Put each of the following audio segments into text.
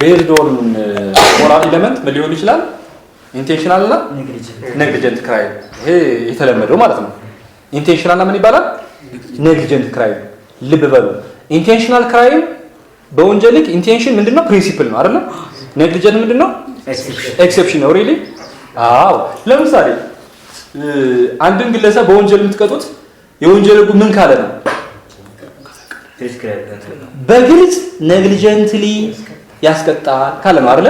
ቤዝድ ኦን ሞራል ኤሌመንት ምን ሊሆን ይችላል? ኢንቴንሽናል እና ኔግሊጀንት ክራይም። ይሄ የተለመደው ማለት ነው። ኢንቴንሽናል እና ምን ይባላል? ኔግሊጀንት ክራይም። ልብ በሉ ኢንቴንሽናል ክራይም በወንጀል ህግ ኢንቴንሽን ምንድነው? ፕሪንሲፕል ነው አይደል? ኔግሊጀንት ምንድነው? ኤክሰፕሽን ነው። ሪሊ? አዎ። ለምሳሌ አንድን ግለሰብ በወንጀል የምትቀጡት የወንጀል ህጉ ምን ካለ ነው? በግልጽ ኔግሊጀንትሊ ያስቀጣል ካለ ነው አይደል?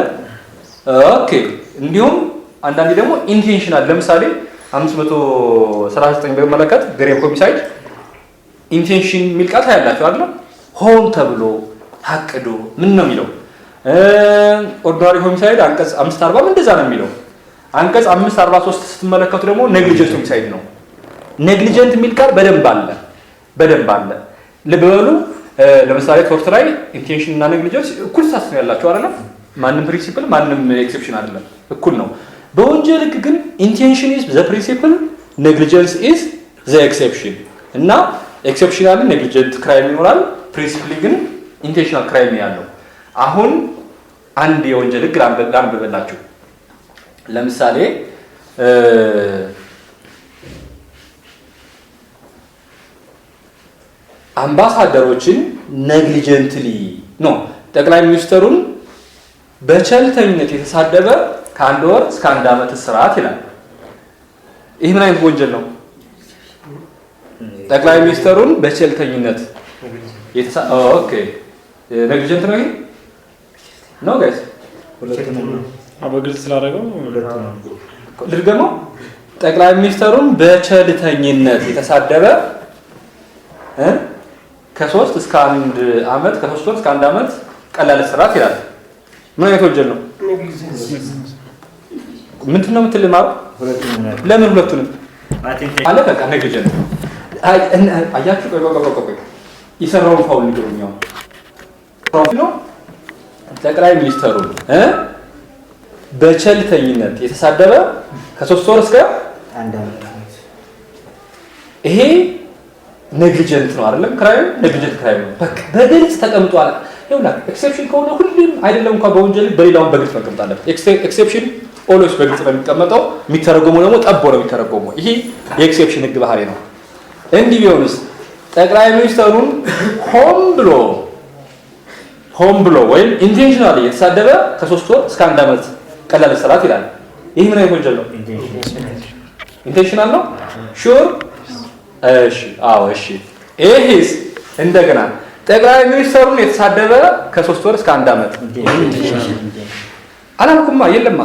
ኦኬ። እንዲሁም አንዳንዴ ደግሞ ኢንቴንሽናል ለምሳሌ 539 በመለከት ግሬቭ ሆሚሳይድ ኢንቴንሽን የሚል ቃል ታያላችሁ አይደል? ሆን ተብሎ ታቅዶ ምን ነው የሚለው? ኦርዲናሪ ሆሚሳይድ አንቀጽ 540 እንደዛ ነው የሚለው። አንቀጽ 543 ስትመለከቱ ደግሞ ኔግሊጀንት ሆሚሳይድ ነው። ኔግሊጀንት የሚል ቃል በደንብ አለ። ልብ በሉ ለምሳሌ ቶርት ላይ ኢንቴንሽን እና ኔግሊጀንስ እኩል ሳስ ነው ያላቸው አይደል? ማንም ፕሪንሲፕል ማንም ኤክሰፕሽን አይደለም፣ እኩል ነው። በወንጀል ህግ ግን ኢንቴንሽን ኢዝ ዘ ፕሪንሲፕል ኔግሊጀንስ ኢዝ ዘ ኤክሰፕሽን እና ኤክሰፕሽናል ኔግሊጀንት ክራይም ይኖራል። ፕሪንሲፕሊ ግን ኢንቴንሽናል ክራይም ያለው። አሁን አንድ የወንጀል ህግ ላንብብላችሁ። ለምሳሌ አምባሳደሮችን ኔግሊጀንትሊ ጠቅላይ ሚኒስትሩን በቸልተኝነት የተሳደበ ከ1 ወር እስከ 1 ዓመት እስራት ይላል። ይህ ምን አይነት ወንጀል ነው? ጠቅላይ ሚኒስትሩን በቸልተኝነት ኦኬ ኔግሊጀንት ነው ይሄ ነው ጋይስ? በግልጽ ስላደረገው ልድገመው። ጠቅላይ ሚኒስትሩን በቸልተኝነት የተሳደበ ከ3 እስከ 1 ዓመት ከ3 ወር እስከ 1 ዓመት ቀላል እስራት ይላል። ምን አይነት ወንጀል ነው? ምንድነው የምትልማው? ለምን ሁለቱንም አለ? በቃ ኔግሊጀንት አያችሁ። ቆይ ይሰራውን ፋውል ንገሩኛው ነው። ጠቅላይ ሚኒስትሩን በቸልተኝነት የተሳደበ ከ3 ወር እስከ 1 ዓመት ይሄ ኔግሊጀንት ነው አይደለም? ክራይም ኔግሊጀንት ክራይም ነው። በቃ በግልጽ ተቀምጧል። ይኸውልህ ኤክሰፕሽን ከሆነ ሁሉም አይደለም እንኳን በወንጀል በሌላውን በግልጽ መቀመጥ አለበት። ኤክሰፕሽን ኦልዌይስ በግልጽ ነው የሚቀመጠው። የሚተረጎመው ደግሞ ጠቦ ነው የሚተረጎመው። ይሄ የኤክሰፕሽን ህግ ባህሪ ነው። እንዲህ ቢሆንስ ጠቅላይ ሚኒስትሩን ሆን ብሎ ወይም ኢንቴንሽናሊ የተሳደበ ከ3 ወር እስከ 1 ዓመት ቀላል እስራት ይላል። ይህ ምን አይነት ወንጀል ነው? ኢንቴንሽናል ነው። ሹር እሺ፣ አዎ፣ እሺ። ይሄስ እንደገና ጠቅላይ ሚኒስትሩን የተሳደበ ከ3 ወር እስከ 1 ዓመት አላልኩማ? የለማ።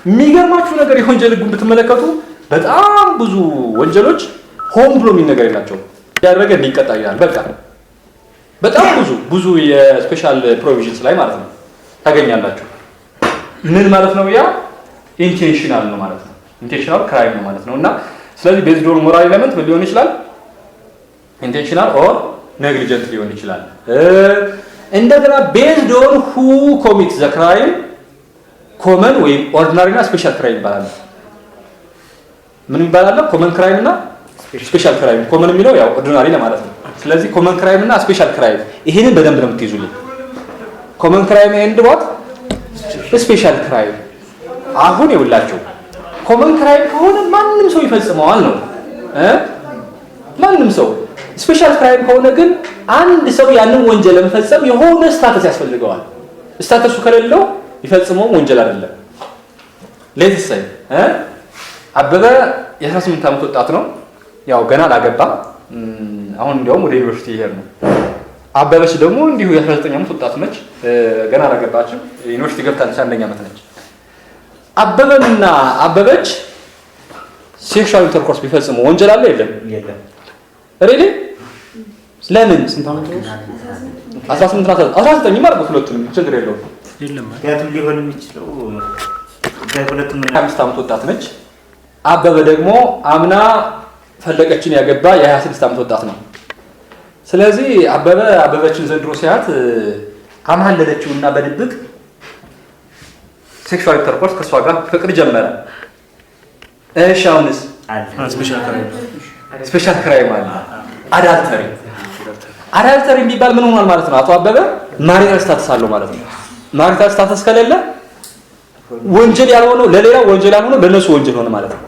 የሚገርማችሁ ነገር የወንጀል ህጉን ብትመለከቱ በጣም ብዙ ወንጀሎች ሆን ብሎ የሚነገር የላቸው ያደረገ እንዲቀጣ ይላል። በቃ በጣም ብዙ የስፔሻል ፕሮቪዥንስ ላይ ማለት ነው ታገኛላችሁ። ምን ማለት ነው? ያ ኢንቴንሽናል ነው ማለት ነው። ኢንቴንሽናል ክራይም ነው ማለት ነው። እና ስለዚህ ቤዝድ ኦን ሞራል ኤሌመንት ምን ሊሆን ይችላል? ኢንቴንሽናል ኦር ኔግሊጀንት ሊሆን ይችላል። እንደገና ቤዝድ ኦን ሁ ኮሚት ዘ ክራይም ኮመን ወይም ኦርዲናሪ እና ስፔሻል ክራይም ይባላል። ምን ይባላል? ኮመን ክራይም እና ስፔሻል ክራይም። ኮመን የሚለው ያው ኦርዲናሪ ለማለት ነው። ስለዚህ ኮመን ክራይም እና ስፔሻል ክራይም ይሄንን በደንብ ነው የምትይዙልኝ። ኮመን ክራይም ኤንድ ዋት ስፔሻል ክራይም። አሁን ይውላችሁ ኮመን ክራይም ከሆነ ማንም ሰው ይፈጽመዋል ነው ማንም ሰው። ስፔሻል ክራይም ከሆነ ግን አንድ ሰው ያንን ወንጀል ለመፈጸም የሆነ ስታተስ ያስፈልገዋል። ስታተሱ ከሌለው ይፈጽመው ወንጀል አይደለም። ሌትስ ሴይ አበበ የ18 ዓመት ወጣት ነው። ያው ገና አላገባም። አሁን እንዲያውም ወደ ዩኒቨርሲቲ ይሄድ ነው። አበበች ደግሞ እንዲሁ የ19 ዓመት ወጣት ነች። ገና አላገባችም። ዩኒቨርሲቲ ገብታለች። 1ኛ ዓመት ነች። አበበና አበበች ሴክሹዋል ኢንተርኮርስ ቢፈጽሙ ወንጀል አለ የለም? ሪሊ? ለምን? ስንት ዓመት ነው? 19 ማለት ሁለቱንም ችግር የለውም። ምክንያቱም ሊሆን የሚችለው ሁለቱም 5 ዓመት ወጣት ነች። አበበ ደግሞ አምና ፈለቀችን ያገባ የ26 ዓመት ወጣት ነው። ስለዚህ አበበችን ዘንድሮ ሲያት አማለለችውና በድብቅ ሴክሹዋል ኢንተርኮርስ ከሷ ጋር ፍቅር ጀመረ። እሺ አሁንስ ስፔሻል ክራይም አለ። አዳልተሪ አዳልተሪ የሚባል ምን ሆኗል ማለት ነው? አቶ አበበ ማሪታል ስታተስ አለው ማለት ነው። ማሪታል ስታተስ ከሌለ ወንጀል ያልሆነው ለሌላ ወንጀል ያልሆነው ለነሱ ወንጀል ሆነ ማለት ነው።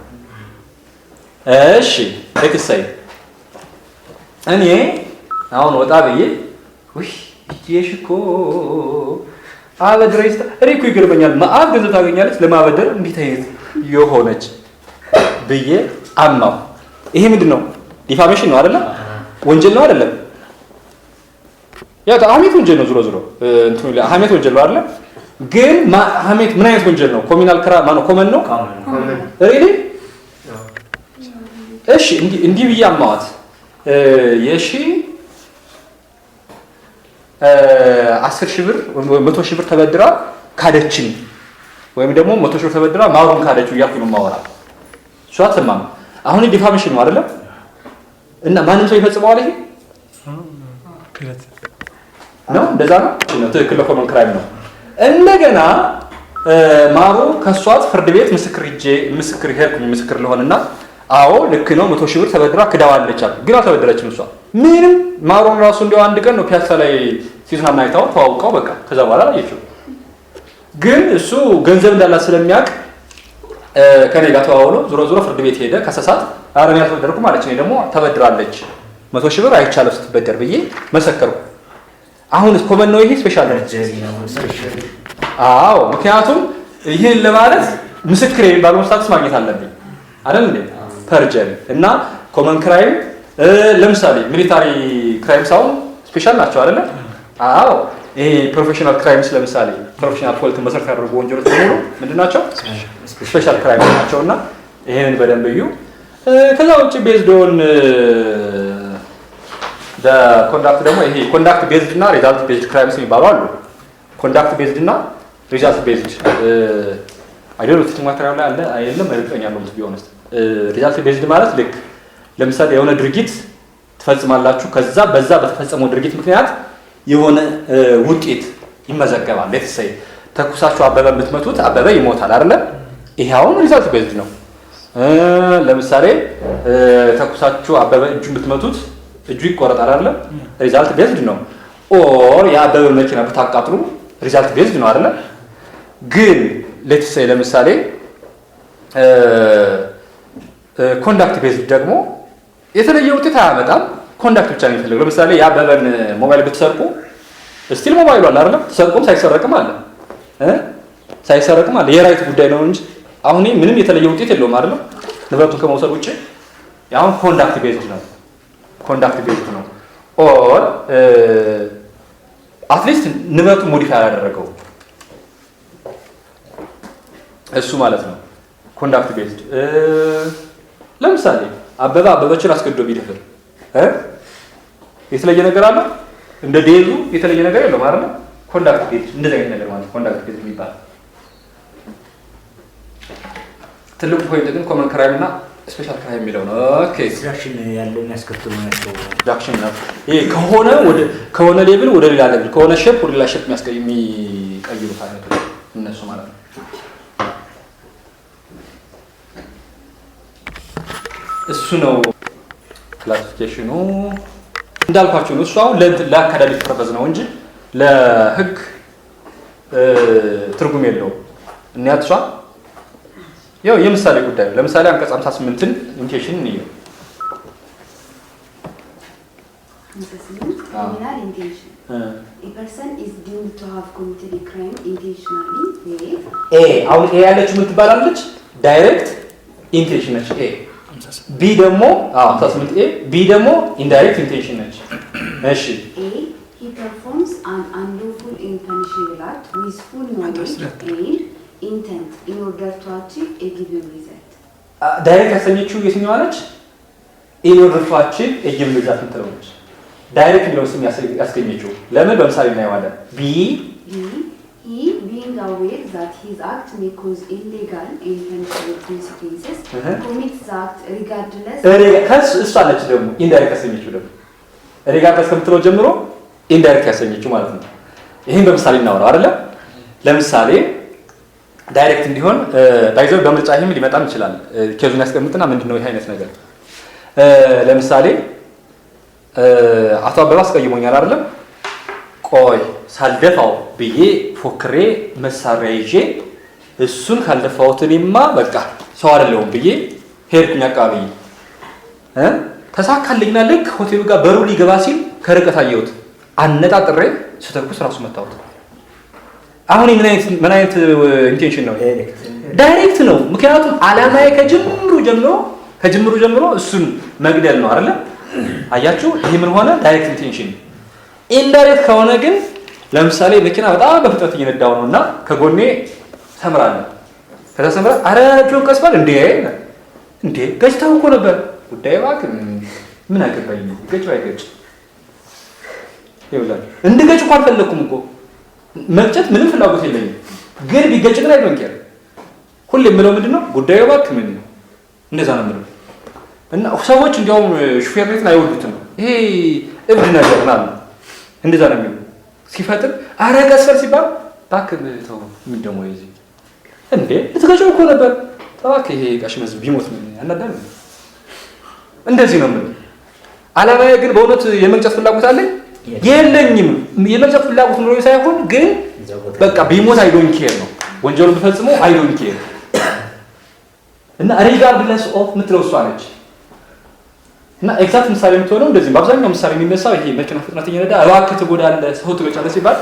እሺ ለክሳይ እኔ አሁን ወጣ ብዬ እሺኮ አበድረኝ እኔ እኮ ይገርመኛል ማአት ገንዘብ ታገኛለች ለማበደር እንዴት አይነት የሆነች ብዬ አማው። ይሄ ምንድነው? ዲፋሜሽን ነው አይደለ? ወንጀል ነው አይደለም? ያ ሐሜት ወንጀል ነው። ዞሮ እንትን ሐሜት ወንጀል ነው አይደለ? ግን ሐሜት ምን አይነት ወንጀል ነው? ኮሚናል ክራ ማነው? ኮመን ነው ሪሊ? እሺ እንዲህ ብዬ አማዋት የሺ 10,000 ብር 100,000 ብር ተበድራ ካደችኝ ወይም ደግሞ 100,000 ብር ተበድራ ማሩን ካደችው እያልኩ ነው የማወራ። እሷ አትሰማም። አሁን ዲፋሜሽን ነው አይደለም? እና ማንም ሰው ይፈጽመዋል። ይሄ ነው እንደዛ ነው። ትክክል ለኮመን ክራይም ነው። እንደገና ማሩ ከሷት ፍርድ ቤት ምስክር ሄድኩኝ ምስክር ለሆነና አዎ ልክ ነው 100,000 ብር ተበድራ ክዳዋለች አሉ። ግን አልተበደረችም እሷ ምንም። ማሩን ራሱ እንደው አንድ ቀን ነው ፒያሳ ላይ ሲዝናና አይታው ተዋውቀው በቃ ከዛ በኋላ አየችው። ግን እሱ ገንዘብ እንዳላት ስለሚያውቅ ከኔ ጋር ተዋውሎ ዞሮ ፍርድ ቤት ሄደ ከሰሳት። አረን ያልተበደርኩም አለች። እኔ ደግሞ ተበድራለች 100,000 ብር አይቻለሁ ስትበደር ብዬ መሰከርኩ። አሁንስ ኮመን ነው ይሄ ስፔሻል ነው? አዎ ምክንያቱም ይሄን ለማለት ምስክር የሚባለው ስታትስ ማግኘት አለብኝ አይደል እንዴ? ፐርጀሪ እና ኮመን ክራይም ለምሳሌ ሚሊታሪ ክራይም ሳይሆን ስፔሻል ናቸው አይደለ? አዎ ይሄ ፕሮፌሽናል ክራይምስ ለምሳሌ ፕሮፌሽናል ፎልት መሰረት ያደረጉ ወንጀሎች በሙሉ ምንድናቸው? ስፔሻል ክራይም ናቸውና ይሄንን በደንብ እዩ። ከዛ ውጪ ቤዝድ ኦን ኮንዳክት ደግሞ ይሄ ኮንዳክት ቤዝድ እና ሪዛልት ቤዝድ ክራይምስ የሚባሉ አሉ። ኮንዳክት ቤዝድ እና ሪዛልት ቤዝድ አይደለም ቲችንግ ማቴሪያል ላይ አለ አይደለም እርግጠኛ ነው ቢሆንስ ሪዛልት ቤዝድ ማለት ልክ ለምሳሌ የሆነ ድርጊት ትፈጽማላችሁ ከዛ በዛ በተፈጸመው ድርጊት ምክንያት የሆነ ውጤት ይመዘገባል። ሌትስ ሴይ ተኩሳችሁ አበበ የምትመቱት አበበ ይሞታል አይደለ? ይሄ አሁን ሪዛልት ቤዝድ ነው። ለምሳሌ ተኩሳችሁ አበበ እጁን ብትመቱት እጁ ይቆረጣል አይደለ? ሪዛልት ቤዝድ ነው። ኦር የአበበ መኪና ብታቃጥሉ ሪዛልት ቤዝድ ነው አይደለ? ግን ሌትስ ሴይ ለምሳሌ ኮንዳክት ቤዝድ ደግሞ የተለየ ውጤት አያመጣም። ኮንዳክት ብቻ ነው የሚፈልገው። ለምሳሌ የአበበን ሞባይል ብትሰርቁ ስቲል ሞባይሉ አለ አይደል? ተሰርቆም ሳይሰረቅም አለ ሳይሰረቅም አለ። የራይት ጉዳይ ነው እንጂ አሁን ምንም የተለየ ውጤት የለውም አይደል? ንብረቱን ከመውሰድ ውጪ ያው ኮንዳክት ቤዝድ ነው። ኮንዳክት ቤዝድ ነው። ኦር አትሊስት ንብረቱ ሞዲፋይ ያላደረገው እሱ ማለት ነው ኮንዳክት ቤዝድ። ለምሳሌ አበበ አበበችን አስገድዶ ቢደፍር የተለየ ነገር አለ? እንደ ዴዙ የተለየ ነገር የለውም አይደል? ኮንዳክት ቤዝድ እንደዚህ አይነት ነገር ማለት ኮንዳክት ቤዝድ የሚባል ትልቁ ፖይንት ግን ኮመን ክራይም እና ስፔሻል ክራይም የሚለው ነው። ኦኬ ዲስትራክሽን ያለው የሚያስከትሉ ናቸው። ዲስትራክሽን ነው ይሄ ከሆነ ሌቭል ወደ ሌላ ሌቭል ከሆነ ሼፕ ወደ ሌላ ሼፕ የሚቀይሩት አይነት እነሱ ማለት ነው። እሱ ነው ክላሲፊኬሽኑ። እንዳልኳችሁ ነው። እሱ አሁን ለአካዳሚክ ፐርፐዝ ነው እንጂ ለህግ ትርጉም የለውም። እናያትሷ ያው የምሳሌ ጉዳይ ነው። ለምሳሌ አንቀጽ 58ን ኢንቴንሽን ነው። criminal intention. A person is deemed to have committed a crime intentionally. አሁን ኤ ያለችው ምን ትባላለች? ዳይሬክት ኢንቴንሽን ነች ኤ። ቢ ደግሞ 58 ኤ ቢ ደግሞ ኢንዳይሬክት ኢንቴንሽን ነች። እሺ A he performs an unlawful and punishable act with full knowledge and intent in order to achieve a given result. ዳይሬክት ያሰኘችው የትኛዋ ነች? in order to achieve a given result ትለዋለች። ዳይሬክት የሚለው ስም ያስገኘችው ለምን? በምሳሌ እናየዋለን። ቢ he being aware that his act may cause illegal and punishable consequences commits the act regardless. እሷ ነች ደግሞ ኢንዳይሬክት ያሰኘችው ደግሞ ሪጋርድለስ ከምትለው ጀምሮ ኢንዳይሬክት ያሰኘችው ማለት ነው። ይሄን በምሳሌ እናወራው አይደለ? ለምሳሌ ዳይሬክት እንዲሆን ባይዘው በምርጫ ይሄም ሊመጣም ይችላል። ኬዙን ያስቀምጥና ምንድነው ይሄ አይነት ነገር ለምሳሌ አቶ አበባ አስቀይሞኛል አይደለም ቆይ ሳልደፋው ብዬ ፎክሬ መሳሪያ ይዤ እሱን ካልደፋሁት እኔማ በቃ ሰው አይደለሁም ብዬ ሄድኩኝ አካባቢ ተሳካልኝና ልክ ሆቴሉ ጋር በሩ ሊገባ ሲል ከርቀት አየሁት አነጣጥሬ ስተኩስ ራሱ መታወት አሁን ምን አይነት ኢንቴንሽን ነው ዳይሬክት ነው ምክንያቱም አላማዬ ከጅምሩ ጀምሮ እሱን መግደል ነው አይደል አያችሁ ይሄ ምን ሆነ ዳይሬክት ኢንቴንሽን ኢንዳይሬክት ከሆነ ግን ለምሳሌ መኪና በጣም በፍጥነት እየነዳው ነውና ከጎኔ ሰምራለ ከተሰምራ አረ ጆን ቀስባል እንዴ ገጭታው እኮ ነበር ጉዳይ ባክ ምን አገባኝ ገጭው አይገጭ ይውላል እንድገጭ እንኳን ፈለኩም እኮ መግጨት ምንም ፍላጎት የለኝም ግን ቢገጭ ግን አይደንቀር ሁሌ ምለው ምንድነው ጉዳዩ ባክ ምን እንደዛ ነው ምለው እና ሰዎች እንዲያውም ሹፌር ቤት ላይ አይወዱትም ይሄ እብድ ነገር ነው እንደዛ ነው የሚሉ ሲፈጥር አረ ቀስፈር ሲባል ባክ ተው ምን ደሞ ይዚ እንዴ ልትገጨው እኮ ነበር ታዋክ ይሄ ጋሽመዝ ቢሞት ምን ያናዳል እንደዚህ ነው ምን አላማዬ ግን በእውነት የመግጨት ፍላጎት አለኝ የለኝም የመግጨት ፍላጎት ኖሮ ሳይሆን ግን በቃ ቢሞት አይ ዶንት ኬር ነው ወንጀሉን ቢፈጽመው አይ ዶንት ኬር እና ሪጋርድለስ ኦፍ ምትለውሷ ነች እና ኤግዛክት ምሳሌ የምትሆነው እንደዚህ በአብዛኛው ምሳሌ የሚነሳው ይሄ መኪና ፍጥነት እየነዳ እባክህ ትጎዳለህ ሰው ትገጫለህ ሲባል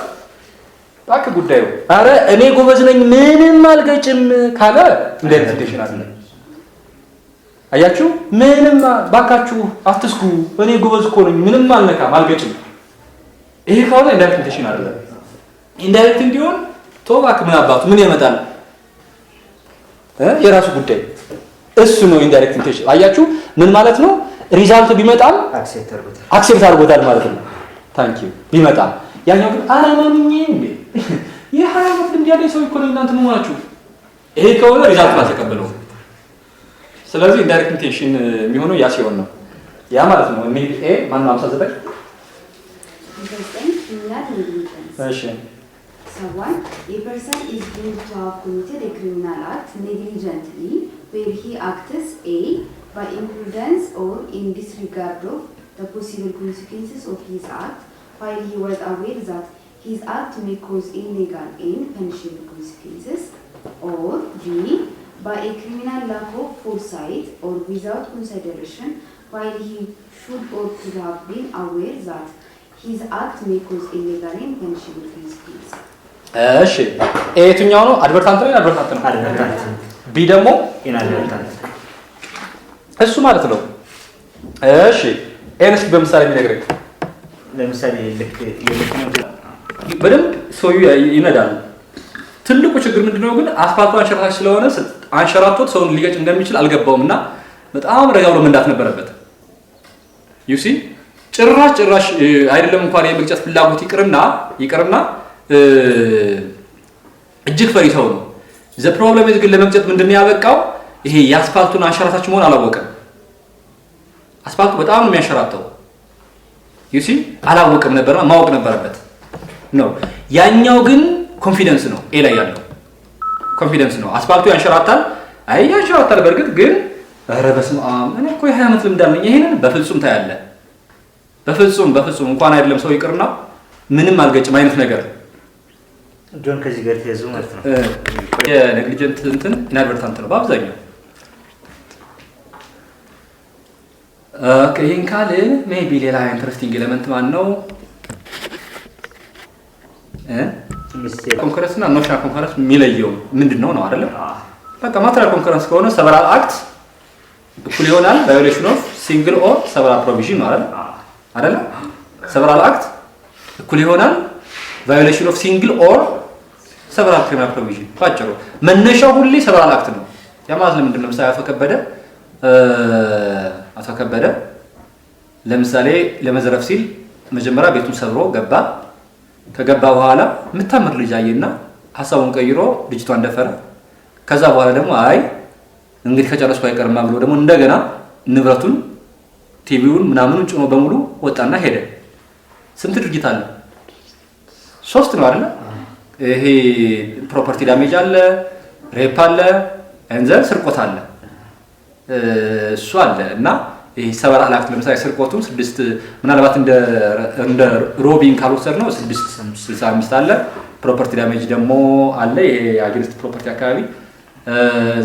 እባክህ ጉዳዩ አረ እኔ ጎበዝ ነኝ ምንም አልገጭም ካለ ኢንደርፕሬቴሽን አለ አያችሁ ምንም ባካችሁ አትስኩ እኔ ጎበዝ እኮ ነኝ ምንም አልነካም አልገጭም ይሄ ከሆነ ኢንደርፕሬቴሽን አለ ኢንዳይሬክት እንዲሆን ተባክ ምን አባቱ ምን ያመጣል የራሱ ጉዳይ እሱ ነው ኢንዳይሬክት ኢንቴንሽን አያችሁ ምን ማለት ነው ሪዛልቱ ቢመጣም አክሴፕት አድርጎታል ማለት ነው ታንክ ዩ ቢመጣም ያኛው ግን አላማምኝ እንዴ የሃይማኖት እንዲያለ ሰው እኮ ነው እናንተ ምናችሁ ይሄ ከሆነ ሪዛልት አልተቀበለው ስለዚህ ኢንዳይሬክት ኢንቴንሽን የሚሆነው ያ ሲሆን ነው ያ ማለት ነው ሜቢ ኤ ማን 59 እሺ someone a person is deemed to have committed a criminal act negligently where he acts A by imprudence or in disregard of the possible consequences of his act while he was aware that his act may cause illegal and punishable consequences or B by a criminal lack of foresight or without consideration while he should or could have been aware that his act may cause illegal and punishable consequences እሺ የትኛው ነው አድቨርታንት ነው አድቨርታንት ነው ቢ ደግሞ ኢንአድቨርታንት እሱ ማለት ነው እሺ ኤንስ በምሳሌ ቢነግረኝ ለምሳሌ ልክ የመኪናው በደንብ ሰው ይነዳል ትልቁ ችግር ምንድነው ግን አስፋልቱ አንሸራታች ስለሆነ አንሸራቶት ሰውን ሊገጭ እንደሚችል አልገባውምና በጣም ረጋ ብሎ መንዳት ነበረበት ዩ ሲ ጭራሽ አይደለም እንኳን የመግጨት ፍላጎት ይቅርና እጅግ ፈሪተው ነው ዘ ፕሮብለም ግን ለመግጨት ምንድነው ያበቃው ይሄ የአስፋልቱን አንሸራታች መሆን አላወቀም አስፋልቱ በጣም ነው የሚያንሸራተው ዩ ሲ አላወቀም ነበርና ማወቅ ነበረበት ነው ያኛው ግን ኮንፊደንስ ነው ኤ ላይ ያለው ኮንፊደንስ ነው አስፋልቱ ያንሸራታል በርግጥ ግን ኧረ በስመ አብ እኔ እኮ የ20 ዓመት ልምድ አለኝ ይሄንን በፍጹም ታያለ በፍጹም እንኳን አይደለም ሰው ይቅርና ምንም አልገጭም አይነት ነገር ጆን ከዚህ ጋር ተያዙ ማለት ነው የኔግሊጀንት እንትን ኢንአድቨርታንት ነው በአብዛኛው ይሄን ካለ ሜቢ ሌላ ኢንተረስቲንግ ኤሌመንት ማን ነው ኮንከረንስ እና ኖሽናል ኮንከረንስ የሚለየው ምንድነው ነው አይደል በቃ ማተሪያል ኮንከረንስ ከሆነ ሰቨራል አክት እኩል ይሆናል ቫዮሌሽን ኦፍ ሲንግል ኦር ሰቨራል ፕሮቪዥን ነው አይደል ሰቨራል አክት እኩል ይሆናል ቫዮሌሽን ኦፍ ሲንግል ኦር ሰቨራል ክሪሚናል ፕሮቪዥን ባጭሩ መነሻው ሁሌ ሰቨራል አክት ነው ያ ማለት ለምንድን ነው ምሳሌ አቶ ከበደ ለምሳሌ ለመዘረፍ ሲል መጀመሪያ ቤቱን ሰብሮ ከገባ በኋላ የምታምር ልጅ አየና ሐሳቡን ቀይሮ ልጅቷን ደፈረ ከዛ በኋላ ደግሞ አይ እንግዲህ ከጨረስኩ አይቀርማ ብሎ ደግሞ እንደገና ንብረቱን ቲቪውን ምናምኑን ጭኖ በሙሉ ወጣና ሄደ ስንት ድርጊት አለ 3 ነው አይደል ይሄ ፕሮፐርቲ ዳሜጅ አለ ሬፕ አለ እንዘር ስርቆት አለ እሱ አለ እና ይሄ ሰቨራል አክት ለምሳሌ ስርቆቱም 6 ምናልባት እንደ ሮቢንግ ካልወሰድ ነው 665 አለ። ፕሮፐርቲ ዳሜጅ ደግሞ አለ። ይሄ አጌንስት ፕሮፐርቲ አካባቢ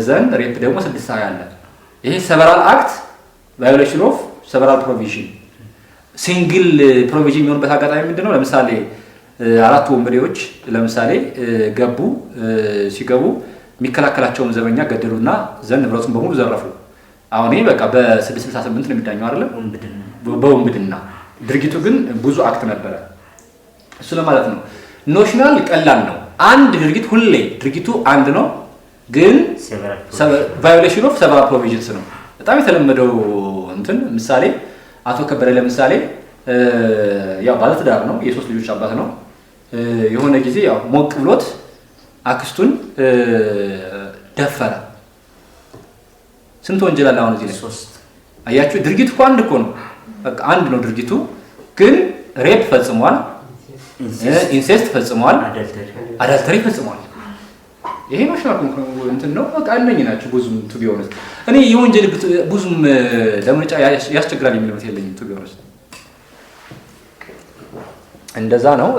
ዘን ሬፕ ደግሞ 620 አለ። ይሄ ሰቨራል አክት ቫዮሌሽን ኦፍ ሰቨራል ፕሮቪዥን ሲንግል ፕሮቪዥን የሚሆንበት አጋጣሚ ምንድነው? ለምሳሌ 4 ወንበዴዎች ለምሳሌ ሲገቡ የሚከላከላቸውን ዘበኛ ገደሉና ዘን ንብረቱን በሙሉ ዘረፉ። አሁን ይሄ በቃ በ668 ነው የሚዳኘው አይደለም? በወንብድና ድርጊቱ ግን ብዙ አክት ነበረ። እሱ ለማለት ነው። ኖሽናል ቀላል ነው። አንድ ድርጊት ሁሌ ድርጊቱ አንድ ነው፣ ግን ቫዮሌሽን ኦፍ ሰቨራል ፕሮቪዥንስ ነው። በጣም የተለመደው እንትን ምሳሌ አቶ ከበደ ለምሳሌ ያው ባለትዳር ነው፣ የ3 ልጆች አባት ነው። የሆነ ጊዜ ያው ሞቅ ብሎት አክስቱን ደፈረ። ስንት ወንጀል አለ አሁን እዚህ ላይ? 3 አያችሁ። ድርጊቱ እኮ አንድ እኮ ነው፣ በቃ አንድ ነው ድርጊቱ፣ ግን ሬፕ ፈጽሟል፣ ኢንሴስት ፈጽሟል፣ አዳልተሪ ፈጽሟል። ይሄ ናሽናል እንትን ነው። በቃ እነኚህ ናቸው። ብዙም ቱ ቢ ኦነስት እኔ የወንጀል ብዙም ለምርጫ ያስቸግራል የሚል እምነት የለኝም ቱ ቢ ኦነስት። እንደዛ ነው።